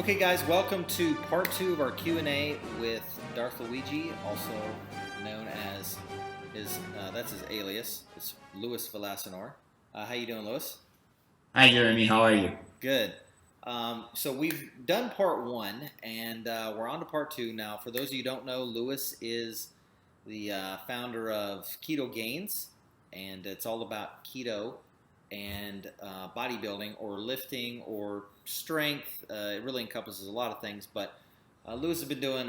Okay, guys, welcome to part 2 of our Q&A with Darth Luiggi, also known as that's his alias. It's Louis Villasenor. How you doing, Louis? Hi, Jeremy. How are you? Good. So we've done part 1, and we're on to part 2 now. For those of you who don't know, Louis is the founder of Keto Gains, and it's all about keto and bodybuilding or lifting or strength. It really encompasses a lot of things, but Louis has been doing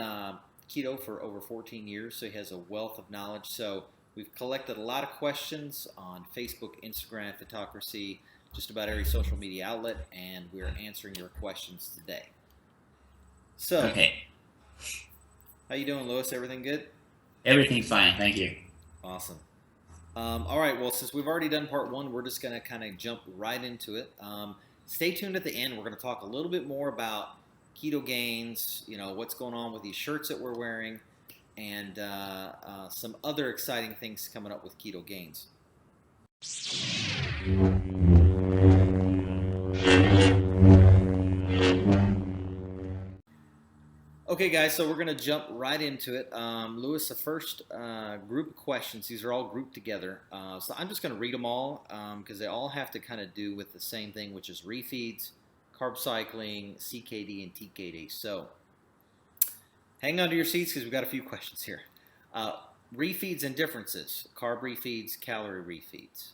keto for over 14 years, so he has a wealth of knowledge. So we've collected a lot of questions on Facebook, Instagram, Photocracy, just about every social media outlet, and we're answering your questions today. So, Okay. How you doing, Louis? Everything good? Everything's fine. Thank you. Awesome. All right, well, since we've already done part 1, we're just going to kind of jump right into it. Stay tuned at the end. We're going to talk a little bit more about Keto Gains, what's going on with these shirts that we're wearing, and some other exciting things coming up with Keto Gains. Okay, guys, so we're going to jump right into it. Louis, the first group of questions, these are all grouped together. So I'm just going to read them all because they all have to kind of do with the same thing, which is refeeds, carb cycling, CKD, and TKD. So hang on to your seats because we've got a few questions here. Refeeds and differences, carb refeeds, calorie refeeds.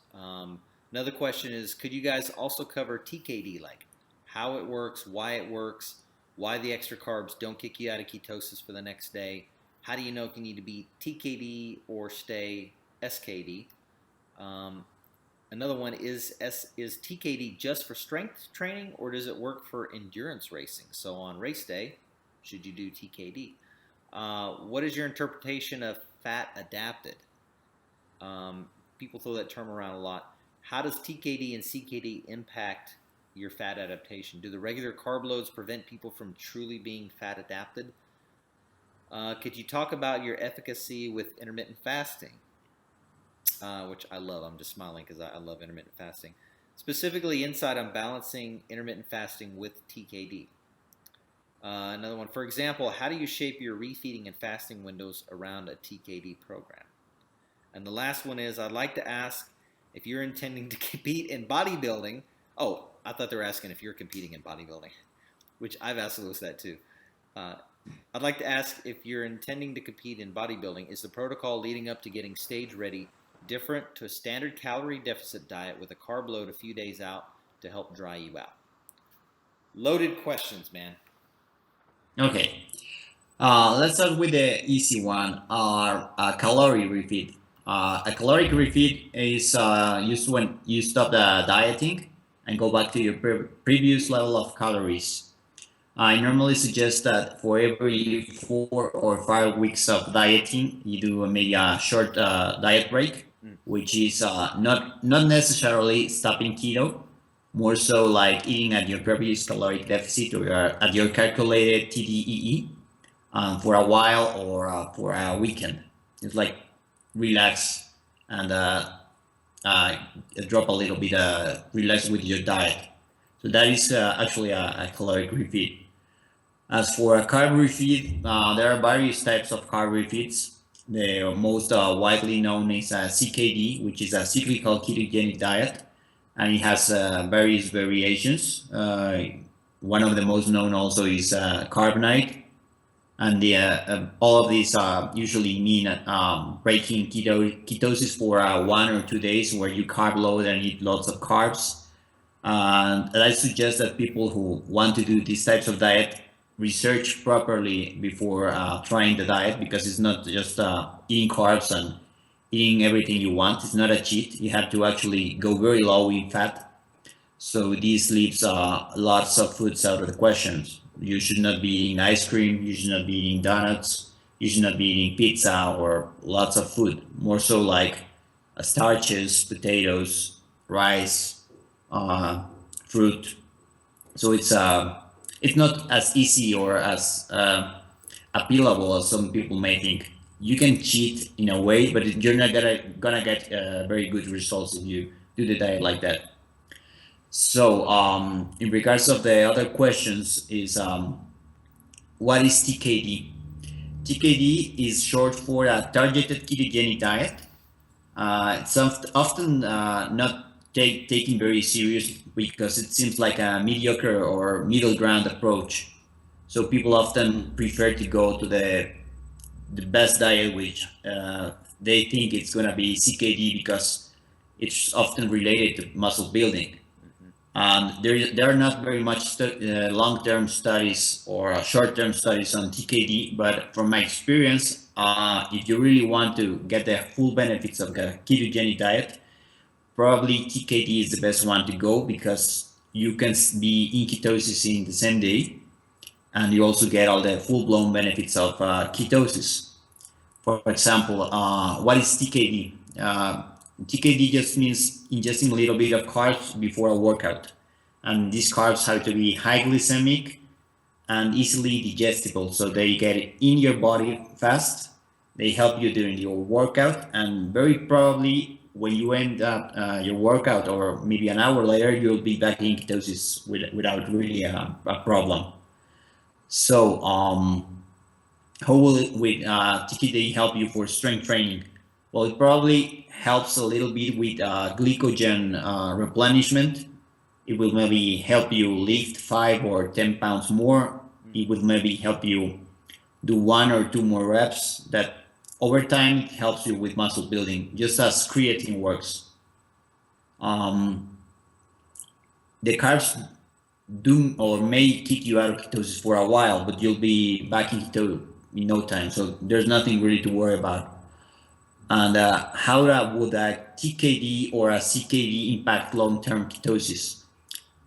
Another question is, could you guys also cover TKD, like how it works, why the extra carbs don't kick you out of ketosis for the next day? How do you know if you need to be TKD or stay SKD? Another one is TKD just for strength training, or does it work for endurance racing? So on race day, should you do TKD? What is your interpretation of fat adapted? People throw that term around a lot. How does TKD and CKD impact your fat adaptation? Do the regular carb loads prevent people from truly being fat adapted? Could you talk about your efficacy with intermittent fasting? Which I love. I'm just smiling because I love intermittent fasting. Specifically, insight on balancing intermittent fasting with TKD. Another one, for example, how do you shape your refeeding and fasting windows around a TKD program? And the last one is, I'd like to ask if you're intending to compete in bodybuilding. Oh, I thought they were asking if you're competing in bodybuilding, which I've asked Louis that too. I'd like to ask if you're intending to compete in bodybuilding, is the protocol leading up to getting stage ready different to a standard calorie deficit diet with a carb load a few days out to help dry you out? Loaded questions, man. Okay. Let's start with the easy one, a calorie refeed. A caloric refeed is used when you stop the dieting and go back to your previous level of calories. I normally suggest that for every 4 or 5 weeks of dieting, you do maybe a short diet break, which is not necessarily stopping keto, more so like eating at your previous caloric deficit or at your calculated TDEE for a while or for a weekend. It's like relax and drop a little bit, relax with your diet. So that is actually a caloric refeed. As for a carb refeed, there are various types of carb refeeds. The most widely known is CKD, which is a cyclical ketogenic diet, and it has various variations. One of the most known also is carb night, and all of these usually mean breaking ketosis for 1 or 2 days, where you carb load and eat lots of carbs. And I suggest that people who want to do these types of diet research properly before trying the diet, because it's not just eating carbs and eating everything you want. It's not a cheat. You have to actually go very low in fat. So this leaves lots of foods out of the questions. You should not be eating ice cream. You should not be eating donuts. You should not be eating pizza or lots of food. More so like starches, potatoes, rice, fruit. So it's not as easy or as appealable as some people may think. You can cheat in a way, but you're not gonna get very good results if you do the diet like that. So, in regards of the other questions, is what is TKD? TKD is short for a targeted ketogenic diet. It's often not taken very serious because it seems like a mediocre or middle ground approach. So people often prefer to go to the best diet, which they think it's going to be CKD because it's often related to muscle building. There are not very much long-term studies or short-term studies on TKD, but from my experience, if you really want to get the full benefits of the ketogenic diet, probably TKD is the best one to go because you can be in ketosis in the same day, and you also get all the full-blown benefits of ketosis. For example, what is TKD? TKD just means ingesting a little bit of carbs before a workout. And these carbs have to be high glycemic and easily digestible, so they get in your body fast. They help you during your workout, and very probably when you end up your workout or maybe an hour later, you'll be back in ketosis without really a problem. So, how will it with TKD help you for strength training? Well, it probably helps a little bit with glycogen replenishment. It will maybe help you lift 5 or 10 pounds more. It will maybe help you do 1 or 2 more reps. That over time helps you with muscle building, just as creatine works. The carbs do or may kick you out of ketosis for a while, but you'll be back in ketosis in no time. So there's nothing really to worry about. And how would a TKD or a CKD impact long-term ketosis?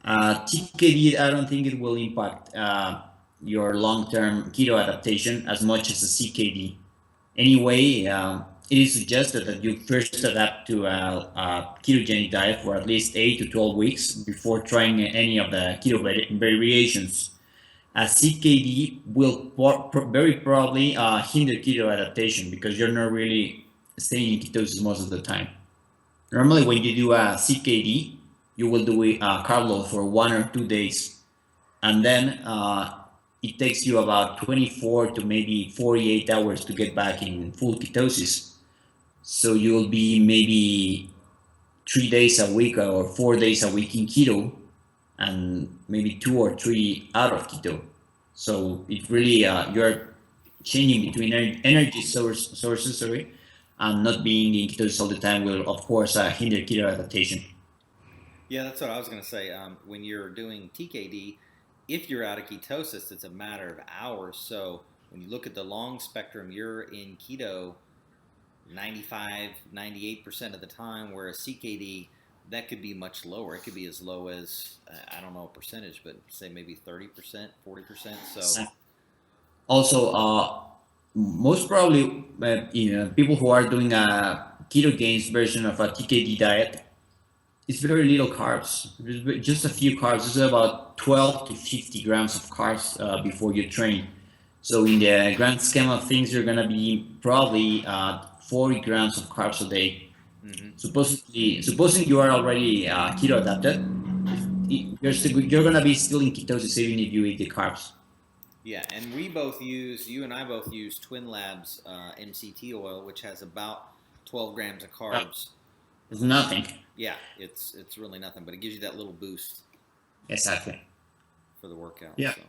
TKD, I don't think it will impact your long-term keto adaptation as much as a CKD. Anyway, it is suggested that you first adapt to a ketogenic diet for at least 8 to 12 weeks before trying any of the keto variations. A CKD will very probably hinder keto adaptation because you're not really staying in ketosis most of the time. Normally, when you do a CKD, you will do a carb load for 1 or 2 days, and then it takes you about 24 to maybe 48 hours to get back in full ketosis. So you'll be maybe 3 days a week or 4 days a week in keto, and maybe 2 or 3 out of keto. So it really you're changing between energy sources, and not being in ketosis all the time will of course hinder keto adaptation. Yeah, that's what I was going to say. When you're doing TKD, if you're out of ketosis, it's a matter of hours. So when you look at the long spectrum, you're in keto 95, 98% of the time, whereas CKD, that could be much lower. It could be as low as, I don't know a percentage, but say maybe 30%, 40%. So also, most probably, people who are doing a Keto Gains version of a TKD diet, it's very little carbs, just a few carbs. It's about 12 to 50 grams of carbs before you train. So in the grand scheme of things, you're gonna be probably 40 grams of carbs a day. Supposing you are already keto adapted, you're gonna be still in ketosis even if you eat the carbs. yeah, and you and I both use Twin Labs MCT oil, which has about 12 grams of carbs. It's nothing. Yeah, it's really nothing, but it gives you that little boost. Exactly. For the workout. Yeah. So.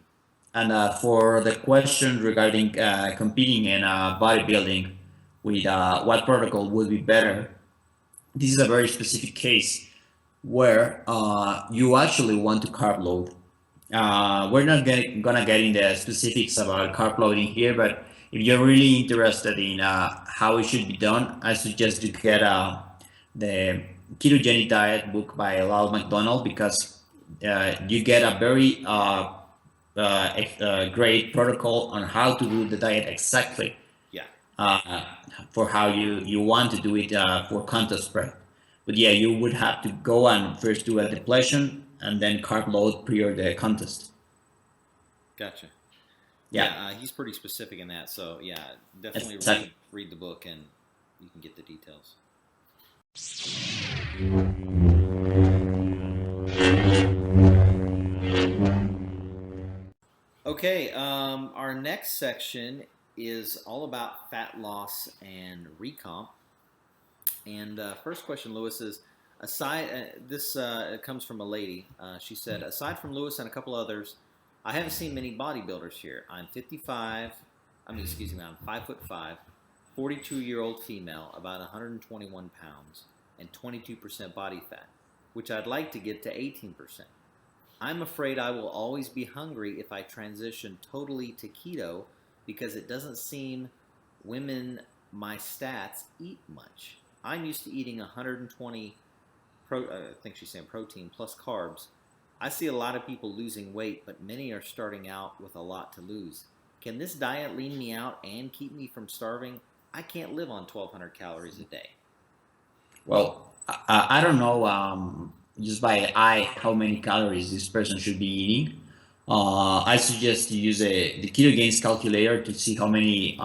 And for the question regarding competing in bodybuilding with what protocol would be better, this is a very specific case where you actually want to carb load. We're not gonna get in the specifics about carb loading here, but if you're really interested in how it should be done, I suggest you get the Ketogenic Diet book by Lal McDonald, because you get a very great protocol on how to do the diet exactly. Yeah. For how you want to do it for contest prep. But yeah, you would have to go and first do a depletion and then carb load prior the contest. Gotcha. Yeah, he's pretty specific in that. So yeah, definitely exactly. read the book and you can get the details. Okay, our next section is all about fat loss and recomp. And first question, Lewis, is this it comes from a lady. She said, aside from Lewis and a couple others, I haven't seen many bodybuilders here. I'm 55. Excuse me, I'm 5'5", 42-year-old female, about 121 pounds, and 22% body fat, which I'd like to get to 18%. I'm afraid I will always be hungry if I transition totally to keto because it doesn't seem women my stats eat much. I'm used to eating 120, I think she's saying protein plus carbs. I see a lot of people losing weight, but many are starting out with a lot to lose. Can this diet lean me out and keep me from starving? I can't live on 1,200 calories a day. Well, I don't know just by the eye how many calories this person should be eating. I suggest you use the Keto Gains calculator to see how many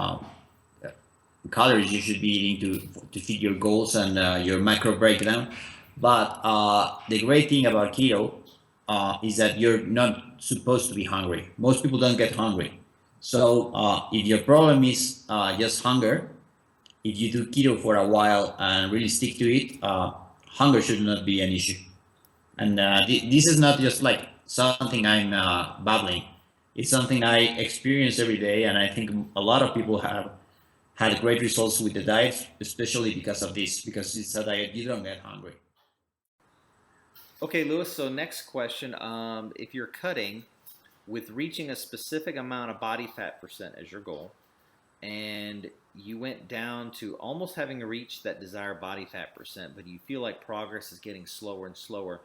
calories you should be eating to fit your goals and your macro breakdown. But the great thing about keto is that you're not supposed to be hungry. Most people don't get hungry. So if your problem is just hunger, if you do keto for a while and really stick to it, hunger should not be an issue. And this is not just like something I'm babbling. It's something I experience every day, and I think a lot of people have had great results with the diet, especially because of this, because it's a diet you don't get hungry. Okay, Lewis, so next question. If you're cutting with reaching a specific amount of body fat percent as your goal, and you went down to almost having reached that desired body fat percent, but you feel like progress is getting slower and slower,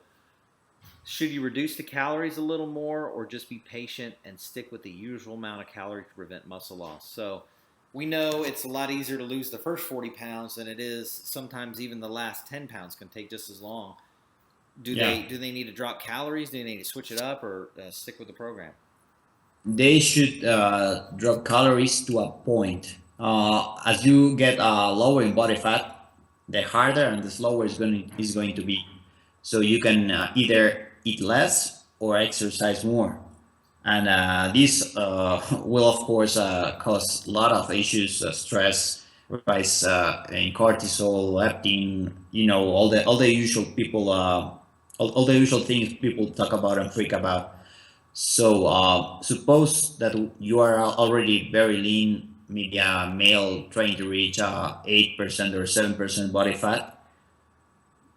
should you reduce the calories a little more or just be patient and stick with the usual amount of calories to prevent muscle loss? So we know it's a lot easier to lose the first 40 pounds than it is sometimes even the last 10 pounds can take just as long. Do they need to drop calories? Do they need to switch it up or stick with the program? They should drop calories to a point. As you get lower in body fat, the harder and the slower is going to be. So you can either eat less or exercise more. And this will, of course, cause a lot of issues, stress, rise in cortisol, leptin, all the usual people, all the usual things people talk about and freak about. So suppose that you are already very lean, maybe a male trying to reach 8% or 7% body fat.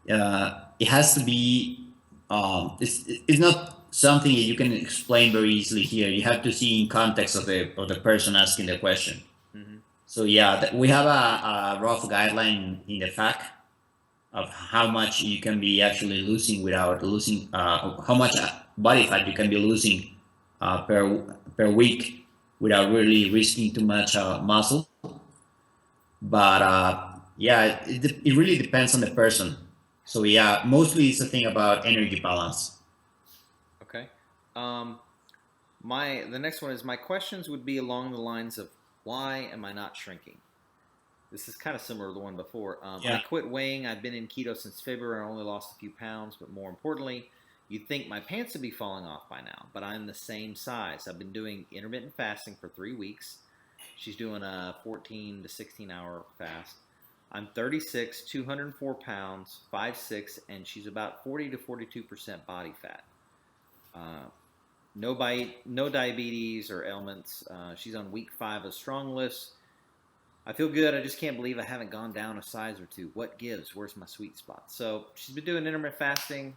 It has to be, it's not something that you can explain very easily here. You have to see in context of the person asking the question. Mm-hmm. So yeah, we have a rough guideline in the FAQ of how much you can be actually losing without losing, how much body fat you can be losing per week without really risking too much muscle. But yeah, it really depends on the person. So yeah, mostly it's a thing about energy balance. Okay. The next one is, my questions would be along the lines of, why am I not shrinking? This is kind of similar to the one before. I quit weighing. I've been in keto since February. I only lost a few pounds, but more importantly, you'd think my pants would be falling off by now, but I'm the same size. I've been doing intermittent fasting for 3 weeks. She's doing a 14 to 16 hour fast. I'm 36, 204 pounds, 5'6", and she's about 40 to 42% body fat. No diabetes or ailments. She's on week 5 of strong lifts. I feel good. I just can't believe I haven't gone down a size or two. What gives? Where's my sweet spot? So she's been doing intermittent fasting,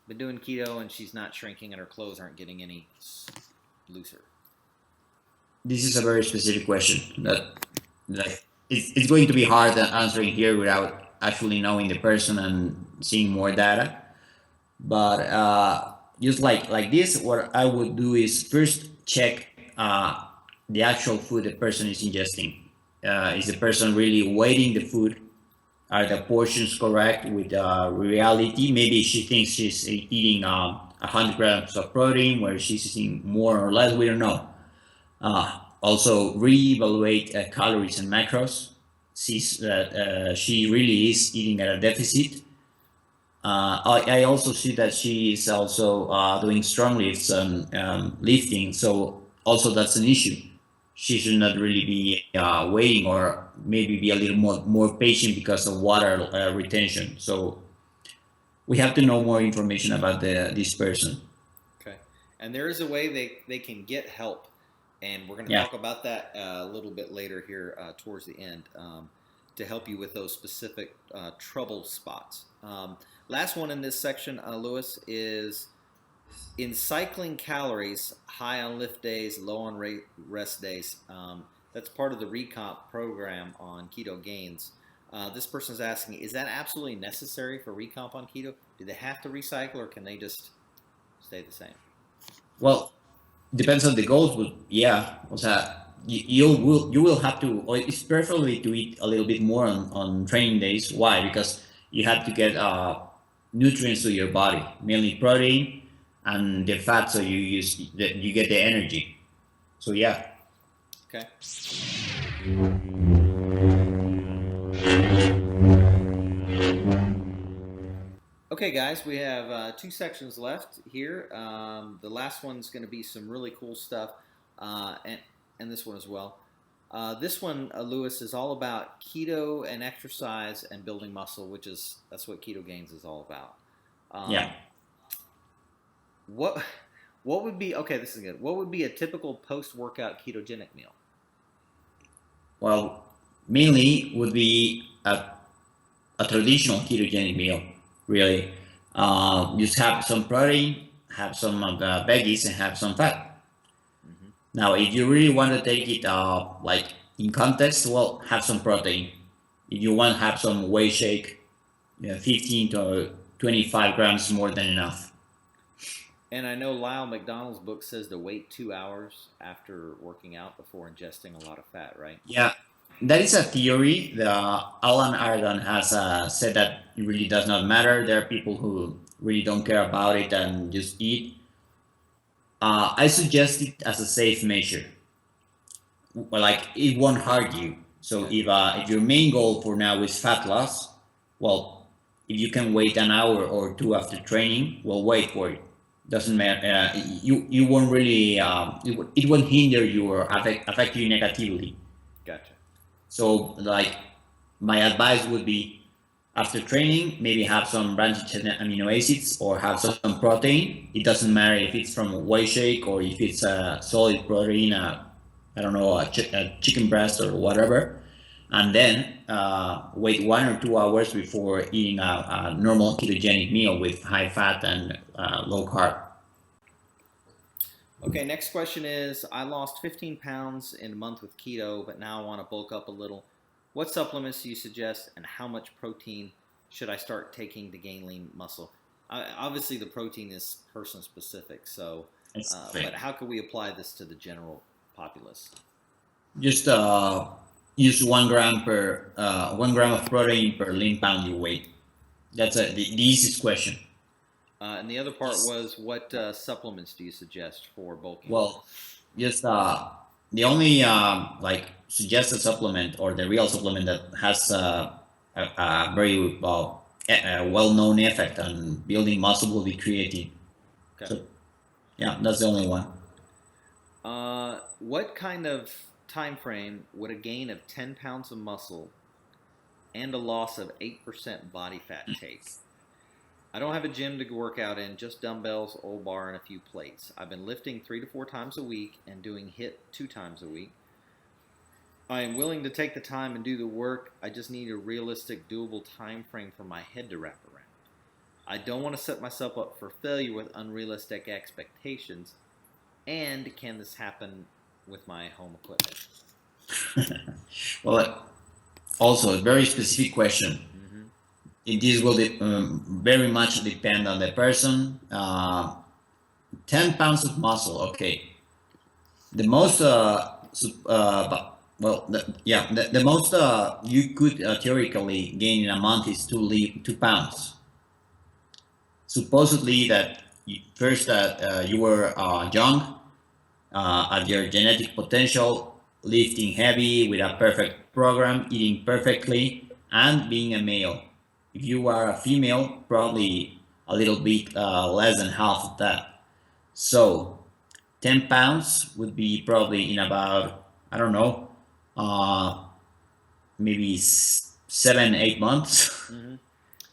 been doing keto, and she's not shrinking, and her clothes aren't getting any looser. This is a very specific question that it's going to be hard answering here without actually knowing the person and seeing more data. But just like this, what I would do is first check the actual food the person is ingesting. Is the person really weighing the food? Are the portions correct with reality? Maybe she thinks she's eating 100 grams of protein, where she's eating more or less. We don't know. Also, reevaluate calories and macros. Sees that she really is eating at a deficit. I also see that she is also doing strong lifts and lifting. So also that's an issue. She should not really be waiting, or maybe be a little more patient because of water retention. So we have to know more information about this person. Okay. And there is a way they can get help. And we're going to Yeah. talk about that a little bit later here towards the end to help you with those specific trouble spots. Last one in this section, Lewis, is in cycling calories, high on lift days, low on rest days. That's part of the Recomp program on Keto Gains. This person is asking, is that absolutely necessary for Recomp on keto? Do they have to recycle, or can they just stay the same? Well, depends on the goals, but yeah, you will have to, or it's preferably to eat a little bit more on training days. Why? Because you have to get nutrients to your body, mainly protein and the fat, so you get the energy. So yeah. Okay. Okay, guys, we have 2 sections left here. The last one's going to be some really cool stuff, and this one as well. This one, Lewis, is all about keto and exercise and building muscle, that's what Keto Gains is all about. Yeah. What would be, okay, this is good. What would be a typical post-workout ketogenic meal? Well, mainly would be a traditional ketogenic meal, really. Just have some protein, have some veggies, and have some fat. Mm-hmm. Now, if you really want to take it like in context, well, have some protein. If you want to have some whey shake, 15 to 25 grams more than enough. And I know Lyle McDonald's book says to wait 2 hours after working out before ingesting a lot of fat, right? Yeah, that is a theory. Alan Aragon has said that it really does not matter. There are people who really don't care about it and just eat. I suggest it as a safe measure. Like, it won't hurt you. So if your main goal for now is fat loss, well, if you can wait an hour or two after training, well, wait for it. Doesn't matter. You won't really. It won't hinder you or affect you negatively. Gotcha. So, like, my advice would be, after training, maybe have some branched chain amino acids or have some protein. It doesn't matter if it's from whey shake or if it's a solid protein, I don't know, a chicken breast or whatever. And then wait 1 or 2 hours before eating a normal ketogenic meal with high fat and low carb. Okay, next question is, I lost 15 pounds in a month with keto, but now I want to bulk up a little. What supplements do you suggest, and how much protein should I start taking to gain lean muscle? Obviously, the protein is person specific, so but how can we apply this to the general populace? Just use 1 gram per 1 gram of protein per lean pound you weigh. That's the easiest question. And the other part was, what supplements do you suggest for bulking? Well, just the only like suggested supplement, or the real supplement that has a very well-known effect on building muscle, will be creatine. Okay. So, yeah, that's the only one. What kind of time frame would a gain of 10 pounds of muscle and a loss of 8% body fat take? I don't have a gym to work out in, just dumbbells, old bar, and a few plates. I've been lifting 3 to 4 times a week and doing HIIT 2 times a week. I am willing to take the time and do the work. I just need a realistic, doable time frame for my head to wrap around. I don't want to set myself up for failure with unrealistic expectations. And can this happen with my home equipment? Well, also a very specific question. This will very much depend on the person. 10 pounds of muscle, okay. The most, the most you could theoretically gain in a month is 2 pounds. Supposedly that first you were young, at your genetic potential, lifting heavy with a perfect program, eating perfectly, and being a male. If you are a female, probably a little bit less than half of that. So 10 pounds would be probably in about, I don't know, uh, maybe 7, 8 months. Mm-hmm.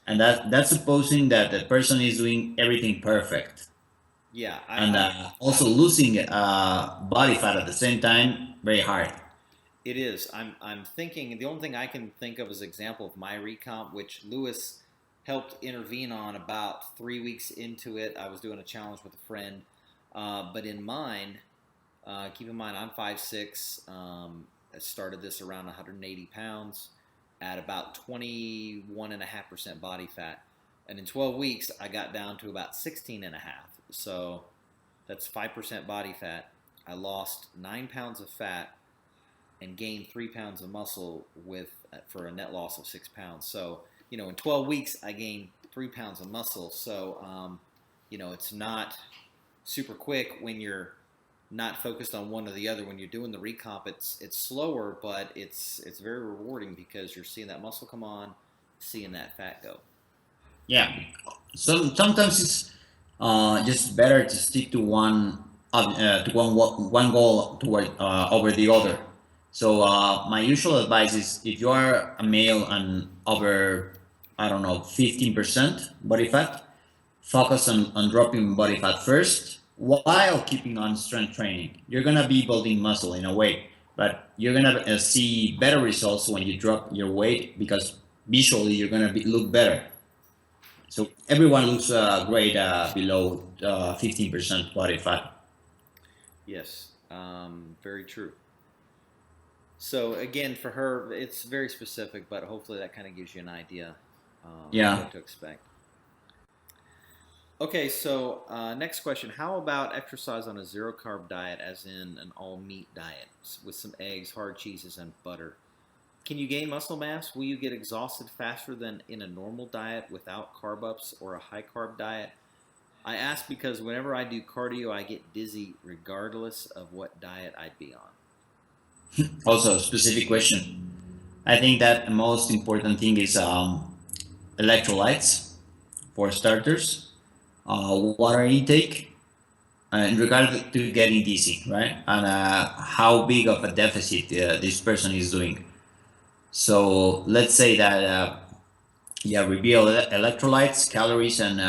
And that's supposing that the person is doing everything perfect. Yeah, And also losing body fat at the same time, very hard. it is. I'm thinking the only thing I can think of as an example of my recomp, which Lewis helped intervene on about 3 weeks into it. I was doing a challenge with a friend, but in mine, keep in mind I'm 5'6". I started this around 180 pounds at about 21.5% body fat, and in 12 weeks I got down to about 16.5. So that's 5% body fat. I lost 9 pounds of fat and gained 3 pounds of muscle for a net loss of 6 pounds. So, in 12 weeks, I gained 3 pounds of muscle. So, it's not super quick when you're not focused on one or the other. When you're doing the recomp, it's slower, but it's very rewarding because you're seeing that muscle come on, seeing that fat go. Yeah. So sometimes it's just better to stick to one goal toward over the other. So my usual advice is if you are a male and over, I don't know, 15% body fat, focus on dropping body fat first while keeping on strength training. You're gonna be building muscle in a way, but you're gonna see better results when you drop your weight because visually you're gonna look better. So everyone looks great below 15% body fat. Yes, very true. So again, for her, it's very specific, but hopefully that kind of gives you an idea Yeah. what to expect. Okay, so next question. How about exercise on a zero carb diet, as in an all meat diet with some eggs, hard cheeses, and butter? Can you gain muscle mass? Will you get exhausted faster than in a normal diet without carb ups or a high carb diet? I ask because whenever I do cardio, I get dizzy regardless of what diet I'd be on. Also, specific question. I think that the most important thing is electrolytes for starters, water intake, in regard to getting dizzy, right? And how big of a deficit this person is doing. So let's say that reveal electrolytes, calories, and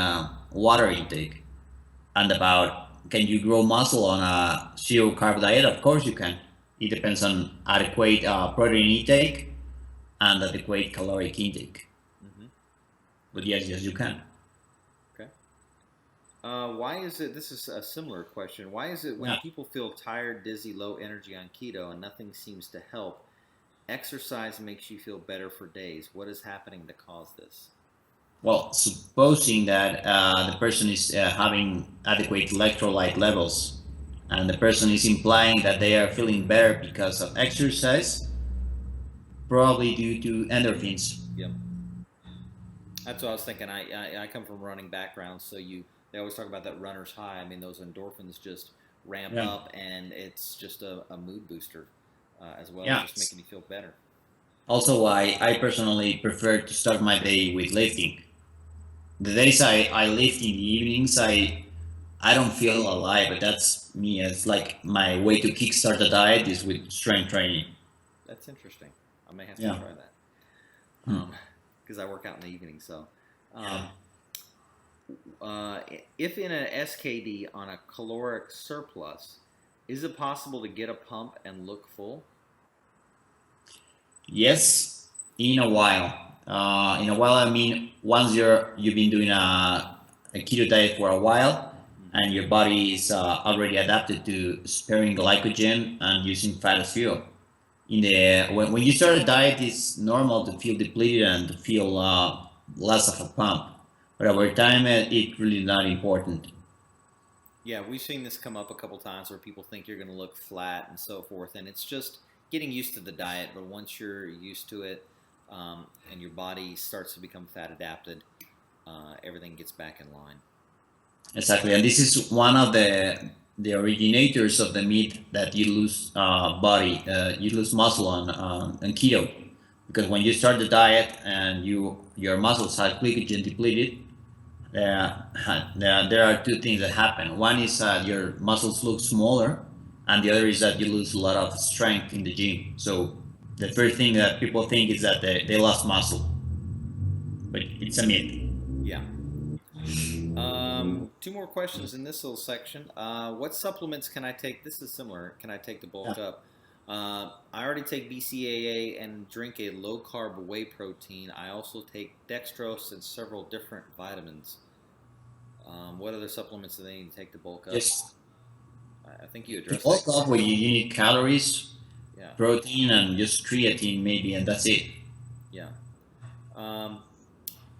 water intake. And about can you grow muscle on a zero carb diet? Of course you can. It depends on adequate protein intake and adequate caloric intake. Mm-hmm. But yes, you can. Okay. Why is it? This is a similar question. Why is it when Yeah. people feel tired, dizzy, low energy on keto and nothing seems to help, exercise makes you feel better for days? What is happening to cause this? Well, supposing that the person is having adequate electrolyte levels, and the person is implying that they are feeling better because of exercise, probably due to endorphins. Yep. That's what I was thinking. I come from running background, so they always talk about that runner's high. I mean, those endorphins just ramp Yeah. up, and it's just a mood booster as well, Yeah. just making you feel better. Also, I personally prefer to start my day with lifting. The days I lift in the evenings, I don't feel alive, but that's me. It's like my way to kickstart the diet is with strength training. That's interesting. I may have to Yeah. try that Hmm. because I work out in the evening. So, Yeah. if in an SKD on a caloric surplus, is it possible to get a pump and look full? Yes, in a while. In a while, I mean, once you've been doing a keto diet for a while, and your body is already adapted to sparing glycogen and using fat as fuel. When you start a diet, it's normal to feel depleted and to feel less of a pump. But over time, it's really not important. Yeah, we've seen this come up a couple times where people think you're going to look flat and so forth, and it's just getting used to the diet. But once you're used to it, and your body starts to become fat adapted, everything gets back in line. Exactly, and this is one of the originators of the myth that you lose you lose muscle on keto, because when you start the diet and your muscles are glycogen depleted, there are two things that happen. One is that your muscles look smaller, and the other is that you lose a lot of strength in the gym. So the first thing that people think is that they lost muscle, but it's a myth. Yeah. Two more questions in this little section. What supplements can I take? This is similar. Can I take to bulk up? I already take BCAA and drink a low carb whey protein. I also take dextrose and several different vitamins. What other supplements do they need to take to bulk up? Just I think you to addressed bulk that. up, where you need calories, Yeah. protein, and just creatine maybe, and that's it. Yeah.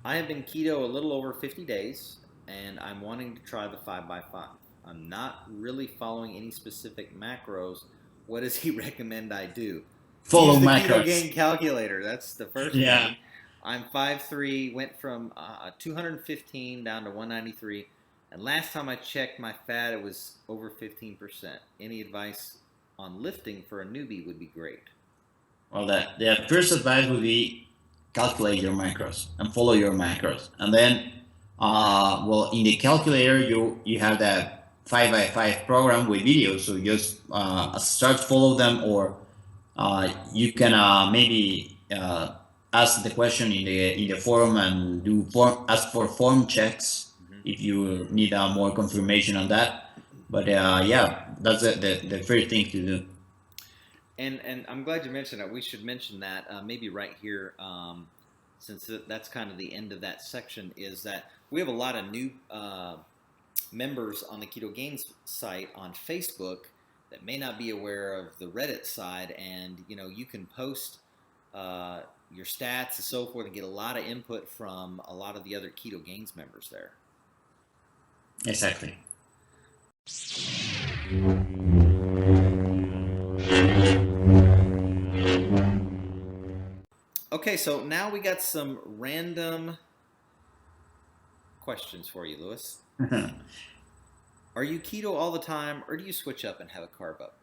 I have been keto a little over 50 days, and I'm wanting to try the 5x5. I'm not really following any specific macros. What does he recommend I do? Follow Use the macros. Keto Gain calculator. That's the first Yeah. thing. I'm 5'3", went from 215 down to 193, and last time I checked my fat, it was over 15%. Any advice on lifting for a newbie would be great. Well, the first advice would be calculate your macros and follow your macros, and then, well, in the calculator you have that 5x5 program with videos. So just start follow them, or you can maybe ask the question in the forum and ask for form checks if you need more confirmation on that. But yeah, that's the first thing to do. And I'm glad you mentioned it. We should mention that maybe right here, since that's kind of the end of that section, is that we have a lot of new members on the Keto Gains site on Facebook that may not be aware of the Reddit side, and you can post your stats and so forth and get a lot of input from a lot of the other Keto Gains members there. Exactly. Okay, so now we got some random questions for you, Louis. Are you keto all the time, or do you switch up and have a carb up?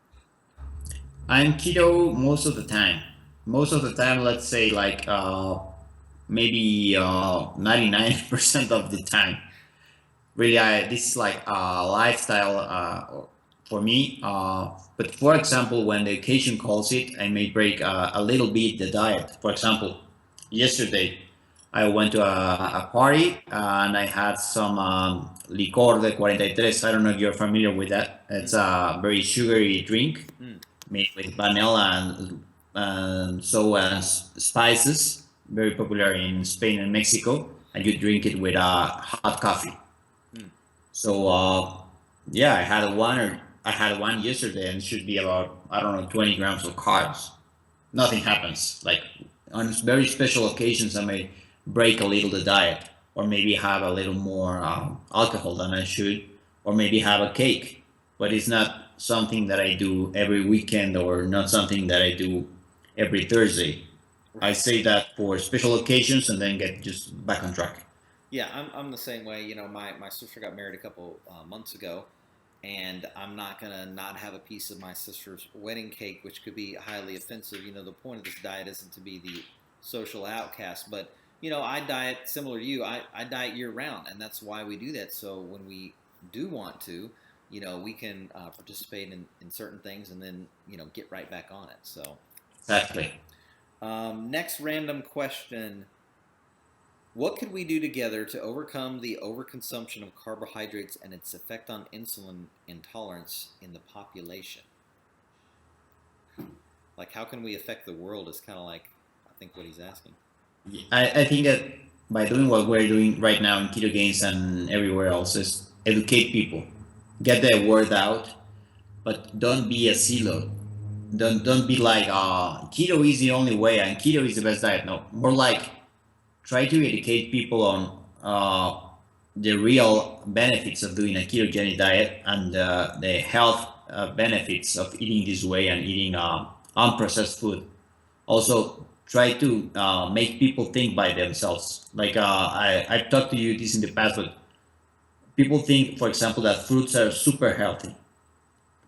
I'm keto most of the time. Most of the time, let's say like maybe 99% of the time. Really, this is like a lifestyle for me. But for example, when the occasion calls it, I may break a little bit the diet. For example, yesterday I went to a party and I had some licor de 43. I don't know if you're familiar with that. It's a very sugary drink made with vanilla and so spices. Very popular in Spain and Mexico, and you drink it with hot coffee. So yeah, I had one yesterday, and it should be about, I don't know, 20 grams of carbs. Nothing happens. Like on very special occasions, I may break a little the diet, or maybe have a little more alcohol than I should, or maybe have a cake. But it's not something that I do every weekend, or not something that I do every Thursday. I say that for special occasions, and then get just back on track. Yeah, I'm the same way. My sister got married a couple months ago, and I'm not gonna not have a piece of my sister's wedding cake, which could be highly offensive. The point of this diet isn't to be the social outcast, but I diet similar to you. I diet year round, and that's why we do that. So when we do want to, we can participate in certain things, and then get right back on it. So Exactly. next random question. What could we do together to overcome the overconsumption of carbohydrates and its effect on insulin intolerance in the population? Like, how can we affect the world is kind of like, I think, what he's asking. I think that by doing what we're doing right now in Keto Gains and everywhere else is educate people, get the word out, but don't be a silo. Don't be like keto is the only way and keto is the best diet. No, more like try to educate people on the real benefits of doing a ketogenic diet, and the health benefits of eating this way and eating unprocessed food. Also, try to make people think by themselves. Like I've talked to you this in the past, but people think, for example, that fruits are super healthy.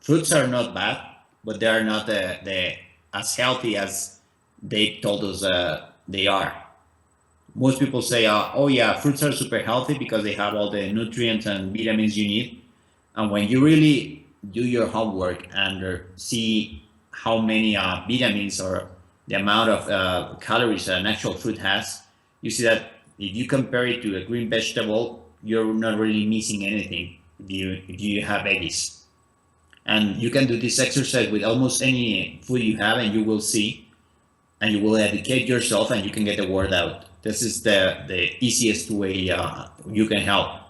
Fruits are not bad, but they are not as healthy as they told us they are. most people say, oh yeah, fruits are super healthy because they have all the nutrients and vitamins you need. And when you really do your homework and see how many vitamins or the amount of calories an actual fruit has, you see that if you compare it to a green vegetable, you're not really missing anything if you have veggies. And you can do this exercise with almost any food you have, and you will see, and you will educate yourself, and you can get the word out. This is the easiest way you can help.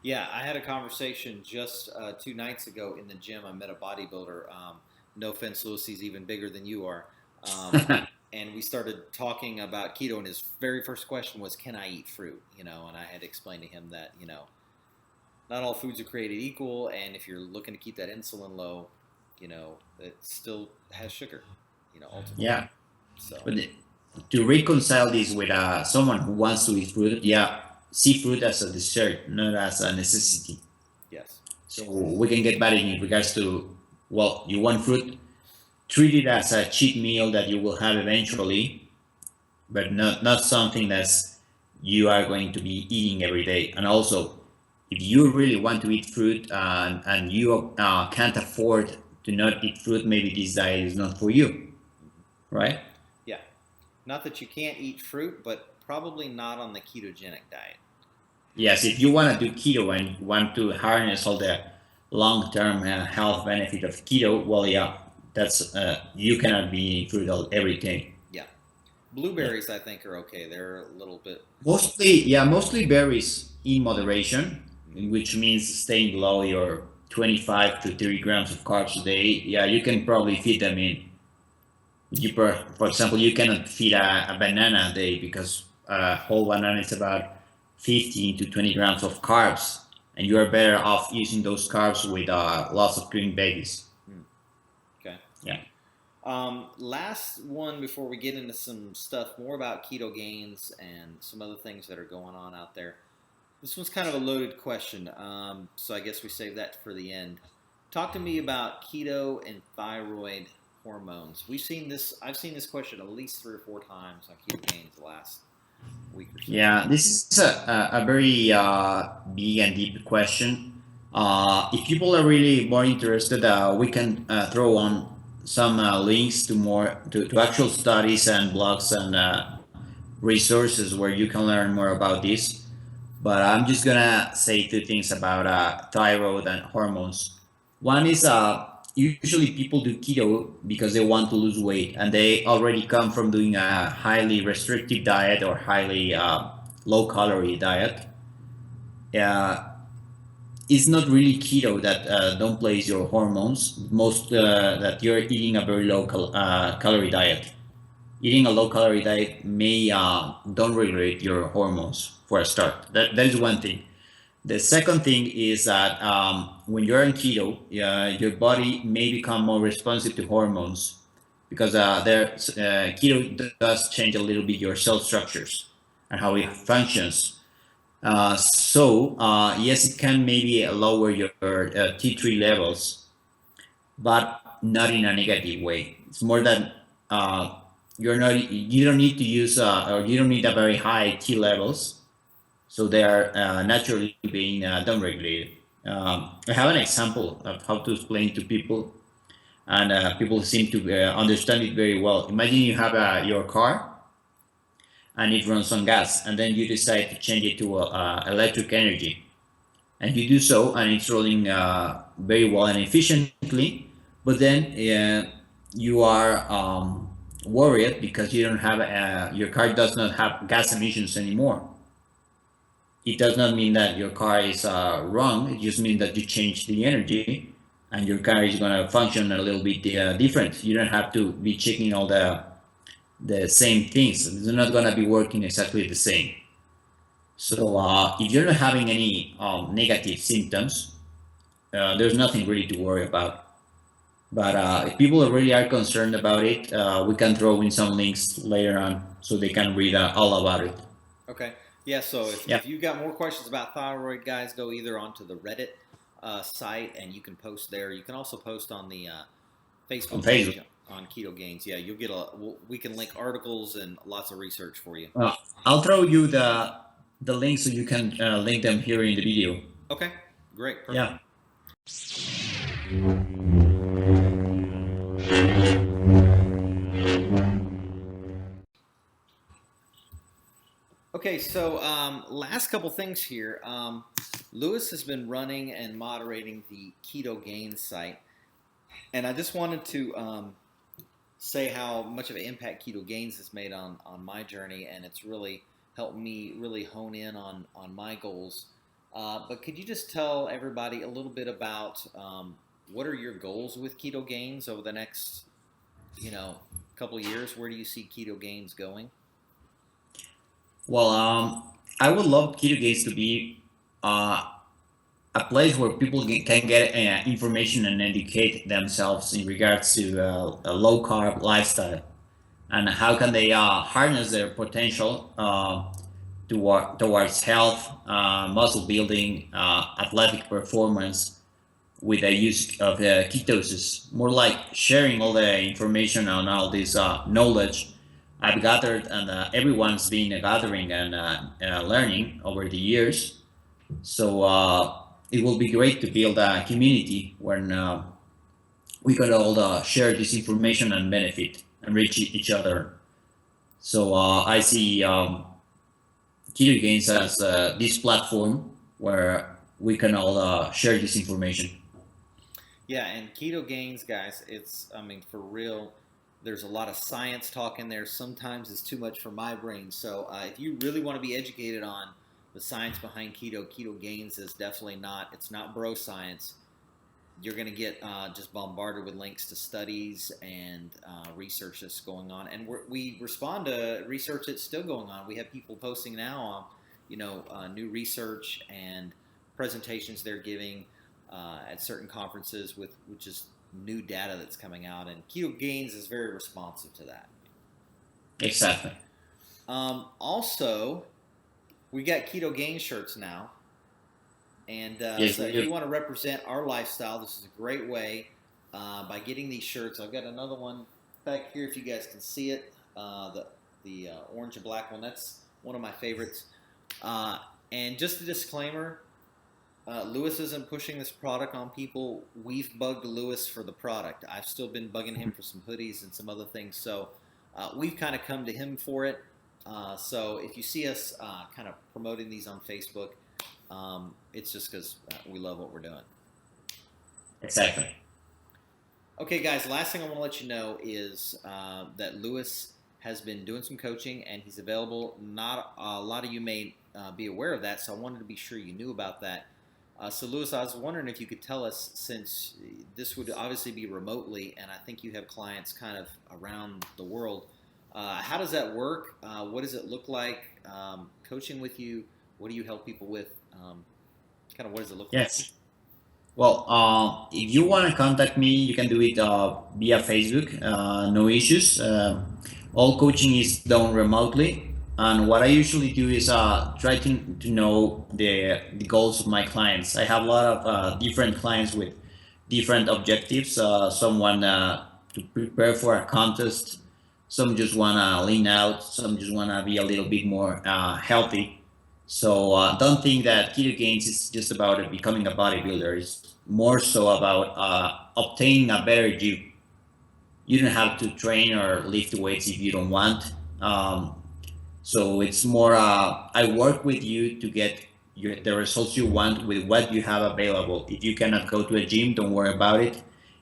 Yeah, I had a conversation just 2 nights ago in the gym. I met a bodybuilder. No offense, Lewis, he's even bigger than you are. And we started talking about keto, and his very first question was, "Can I eat fruit?" And I had explained to him that not all foods are created equal, and if you're looking to keep that insulin low, it still has sugar. Ultimately. Yeah. So. But to reconcile this with someone who wants to eat fruit, yeah, see fruit as a dessert, not as a necessity. Yes. So we can get back in regards to, well, you want fruit, treat it as a cheat meal that you will have eventually, but not something that's you are going to be eating every day. And also, if you really want to eat fruit and you can't afford to not eat fruit, maybe this diet is not for you, right? Yeah. Not that you can't eat fruit, but probably not on the ketogenic diet. Yes, if you want to do keto and want to harness all the long-term health benefit of keto, well, yeah, that's you cannot be eating fruit every day. Yeah. Yeah. Blueberries, I think, are okay. They're a little bit. Mostly berries in moderation, which means staying below your 25 to 30 grams of carbs a day. Yeah, you can probably fit them in. For example, you cannot feed a banana a day because a whole banana is about 15 to 20 grams of carbs, and you are better off using those carbs with lots of green veggies. Okay. Yeah. Last one before we get into some stuff more about keto gains and some other things that are going on out there. This one's kind of a loaded question, so I guess we save that for the end. Talk to me about keto and thyroid hormones. I've seen this question at least 3 or 4 times on Keto Gains the last week or so. Yeah, this is a very big and deep question. If people are really more interested, we can throw on some links to actual studies and blogs and resources where you can learn more about this. But I'm just gonna say two things about thyroid and hormones. One is usually people do keto because they want to lose weight, and they already come from doing a highly restrictive diet or highly low calorie diet. Uh, it's not really keto that don't place your hormones. Most that you're eating a very low calorie diet. Eating a low calorie diet may don't regulate your hormones for a start. That is one thing. The second thing is that when you're on keto, your body may become more responsive to hormones because keto does change a little bit your cell structures and how it functions. Yes, it can maybe lower your T3 levels, but not in a negative way. It's more that you don't need to use or you don't need a very high T levels, so they are naturally being downregulated. I have an example of how to explain to people, and people seem to understand it very well. Imagine you have your car and it runs on gas, and then you decide to change it to electric energy, and you do so, and it's rolling very well and efficiently. But then you are worried because you don't have your car does not have gas emissions anymore. It does not mean that your car is wrong. It just means that you change the energy, and your car is going to function a little bit different. You don't have to be checking all the same things. They're not going to be working exactly the same. So if you're not having any negative symptoms, there's nothing really to worry about. But if people really are concerned about it, we can throw in some links later on so they can read all about it. Okay. Yeah, so Yeah. if you've got more questions about thyroid, guys, go either onto the Reddit site and you can post there. You can also post on the On Facebook Facebook. page. on Keto Gains. Yeah, you'll get we can link articles and lots of research for you. I'll throw you the link so you can link them here in the video. Okay, great, perfect. Yeah. Okay, so last couple things here. Lewis has been running and moderating the Keto Gains site, and I just wanted to say how much of an impact Keto Gains has made on my journey, and it's really helped me really hone in on my goals. But could you just tell everybody a little bit about what are your goals with Keto Gains over the next, couple of years? Where do you see Keto Gains going? Well, I would love Keto Gains to be a place where people can get information and educate themselves in regards to a low carb lifestyle, and how can they harness their potential towards health, muscle building, athletic performance with the use of ketosis. More like sharing all the information on all this knowledge I've gathered, and everyone's been gathering and learning over the years. So it will be great to build a community when we can all share this information and benefit and reach each other. So I see Keto Gains as this platform where we can all share this information. Yeah, and Keto Gains, guys, for real, there's a lot of science talk in there. Sometimes it's too much for my brain. So if you really want to be educated on the science behind Keto Gains is definitely it's not bro science. You're going to get just bombarded with links to studies and research that's going on. And we respond to research that's still going on. We have people posting now on, new research and presentations they're giving at certain conferences with just new data that's coming out. And Keto Gains is very responsive to that. Exactly. Also, we got Keto Gains shirts now. And yes, so if you want to represent our lifestyle, this is a great way by getting these shirts. I've got another one back here if you guys can see it, the orange and black one. That's one of my favorites. And just a disclaimer, Lewis isn't pushing this product on people. We've bugged Lewis for the product. I've still been bugging him for some hoodies and some other things. So we've kind of come to him for it. So if you see us kind of promoting these on Facebook, it's just because we love what we're doing. Exactly. Okay, guys, last thing I want to let you know is that Lewis has been doing some coaching, and he's available. Not a lot of you may be aware of that, so I wanted to be sure you knew about that. So, Lewis, I was wondering if you could tell us, since this would obviously be remotely, and I think you have clients kind of around the world, how does that work? What does it look like coaching with you? What do you help people with? Kind of what does it look like? Yes. Well, if you want to contact me, you can do it via Facebook. No issues. All coaching is done remotely. And what I usually do is try to know the goals of my clients. I have a lot of different clients with different objectives. Some want to prepare for a contest. Some just want to lean out. Some just want to be a little bit more healthy. So don't think that Keto Gains is just about becoming a bodybuilder. It's more so about obtaining a better you. You don't have to train or lift weights if you don't want. So it's more, I work with you to get the results you want with what you have available. If you cannot go to a gym, don't worry about it.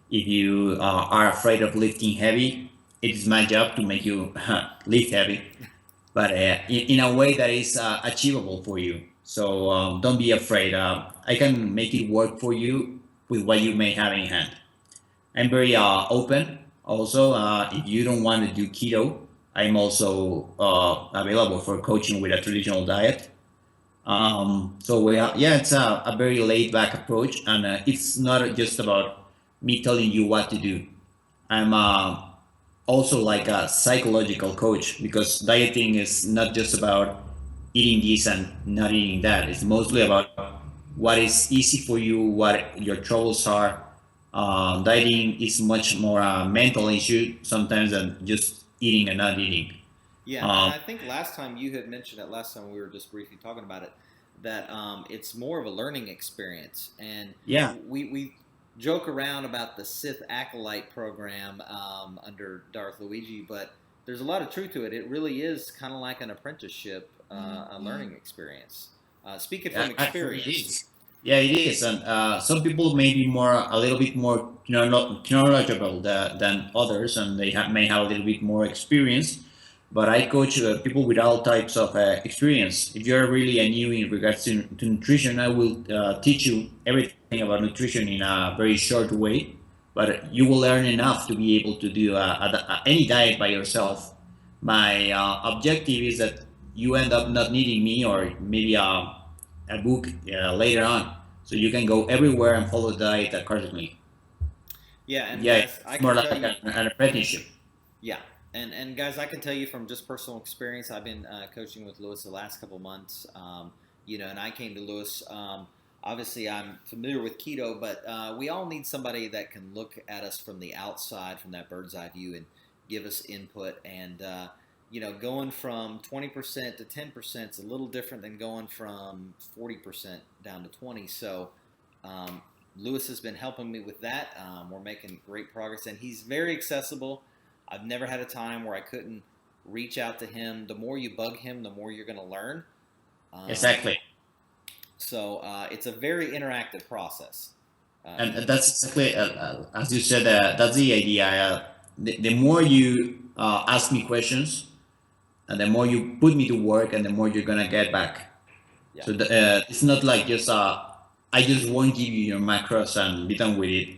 If you are afraid of lifting heavy, it is my job to make you lift heavy, but in a way that is achievable for you. So don't be afraid. I can make it work for you with what you may have in hand. I'm very open. Also, if you don't want to do keto, I'm also available for coaching with a traditional diet. So it's a very laid back approach, and it's not just about me telling you what to do. I'm also like a psychological coach, because dieting is not just about eating this and not eating that. It's mostly about what is easy for you, what your troubles are, Dieting is much more a mental issue sometimes than just eating and not eating. Yeah, and Um, I think last time you had mentioned it, last time we were just briefly talking about it, that it's more of a learning experience. And yeah, we joke around about the Sith Acolyte program under Darth Luiggi, but there's a lot of truth to it. It really is kind of like an apprenticeship, a learning experience. Speaking from actually it experience, is. Yeah, it is, and some people may be a little bit more knowledgeable than others, and they may have a little bit more experience. But I coach people with all types of experience. If you're really a new in regards to nutrition, I will teach you everything about nutrition in a very short way. But you will learn enough to be able to do any diet by yourself. My objective is that you end up not needing me or maybe a book later on, so you can go everywhere and follow the diet accordingly. yeah, and Yeah, guys, I it's more can like tell you, an apprenticeship. yeah, and guys, I can tell you from just personal experience. I've been coaching with Lewis the last couple months. And I came to Lewis. Obviously, I'm familiar with keto, but we all need somebody that can look at us from the outside, from that bird's eye view, and give us input. And going from 20% to 10% is a little different than going from 40% down to 20. So. Lewis has been helping me with that. We're making great progress, and he's very accessible. I've never had a time where I couldn't reach out to him. The more you bug him, the more you're going to learn. Um, Exactly. so it's a very interactive process. And that's exactly as you said. That's the idea. The more you ask me questions, and the more you put me to work, and the more you're gonna get back. Yeah, So it's not like just I just won't give you your macros and be done with it.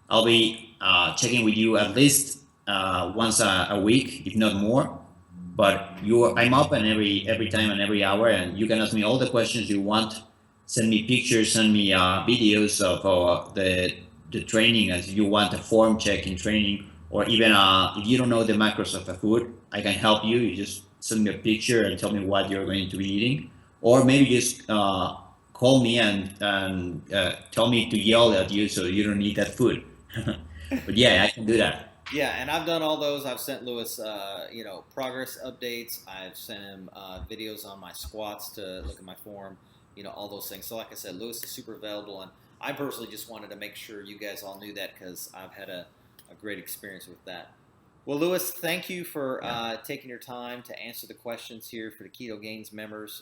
I'll be checking with you at least once a week, if not more. But I'm open every time and every hour, and you can ask me all the questions you want. Send me pictures, send me videos of the training, as you want a form check in training, or even if you don't know the macros of a food, I can help you. You just send me a picture and tell me what you're going to be eating, or maybe just call me and tell me to yell at you so you don't need that food. But yeah, I can do that. yeah, and I've done all those. I've sent Lewis, progress updates. I've sent him videos on my squats to look at my form. All those things. So, like I said, Lewis is super available, and I personally just wanted to make sure you guys all knew that because I've had a great experience with that. Well, Lewis, thank you for Yeah. taking your time to answer the questions here for the Keto Gains members.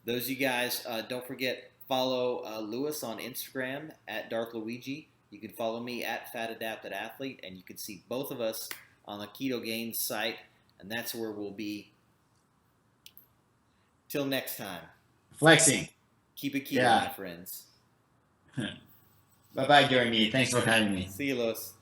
Those of you guys, don't forget, follow Lewis on Instagram at Darth Luiggi. You can follow me at Fat Adapted Athlete, and you can see both of us on the Keto Gains site, and that's where we'll be. Till next time, Flexing. keep it keto, my Yeah. friends. Bye bye, Jeremy. Thanks for having me. See you, Lewis.